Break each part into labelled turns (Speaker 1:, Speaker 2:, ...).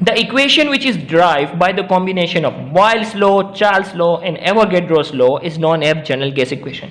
Speaker 1: The equation which is derived by the combination of Boyle's law, Charles law and Avogadro's law is known as general gas equation۔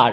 Speaker 1: r۔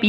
Speaker 1: p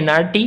Speaker 1: nRT۔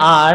Speaker 1: r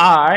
Speaker 1: r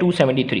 Speaker 1: 273۔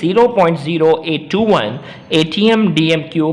Speaker 1: 0.0821 atm dm³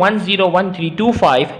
Speaker 1: 101325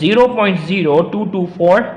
Speaker 1: 0.0224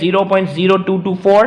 Speaker 1: 0.0224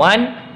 Speaker 1: 1،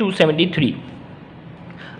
Speaker 1: 273۔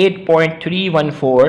Speaker 1: 8.314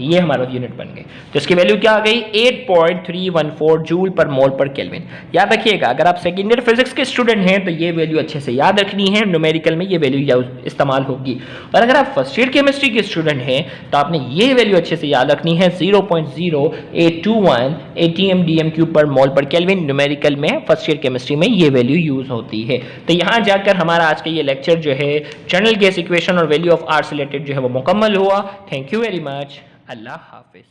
Speaker 1: ये हमारा unit बन गई। तो इसकी value क्या आ गई 8.314 joule पर मोल पर केल्विन। याद रखिएगा अगर आप सेकेंड ईयर फिजिक्स के स्टूडेंट हैं तो ये वैल्यू अच्छे से याद रखनी है, न्यूमेरिकल में ये वैल्यू इस्तेमाल होगी। और अगर आप फर्स्ट ईयर केमिस्ट्री के स्टूडेंट हैं तो आपने ये वैल्यू अच्छे से याद रखनी है 0.0821 atm dm³ पर मोल पर केल्विन। न्यूमेरिकल में फर्स्ट ईयर केमिस्ट्री में ये वैल्यू यूज होती है। तो यहाँ जाकर हमारा आज का ये लेक्चर जो है जनरल गैस इक्वेशन और वैल्यू ऑफ आर से रिलेटेड जो है वो मुकम्मल हुआ। Thank you very much. Allah Hafiz.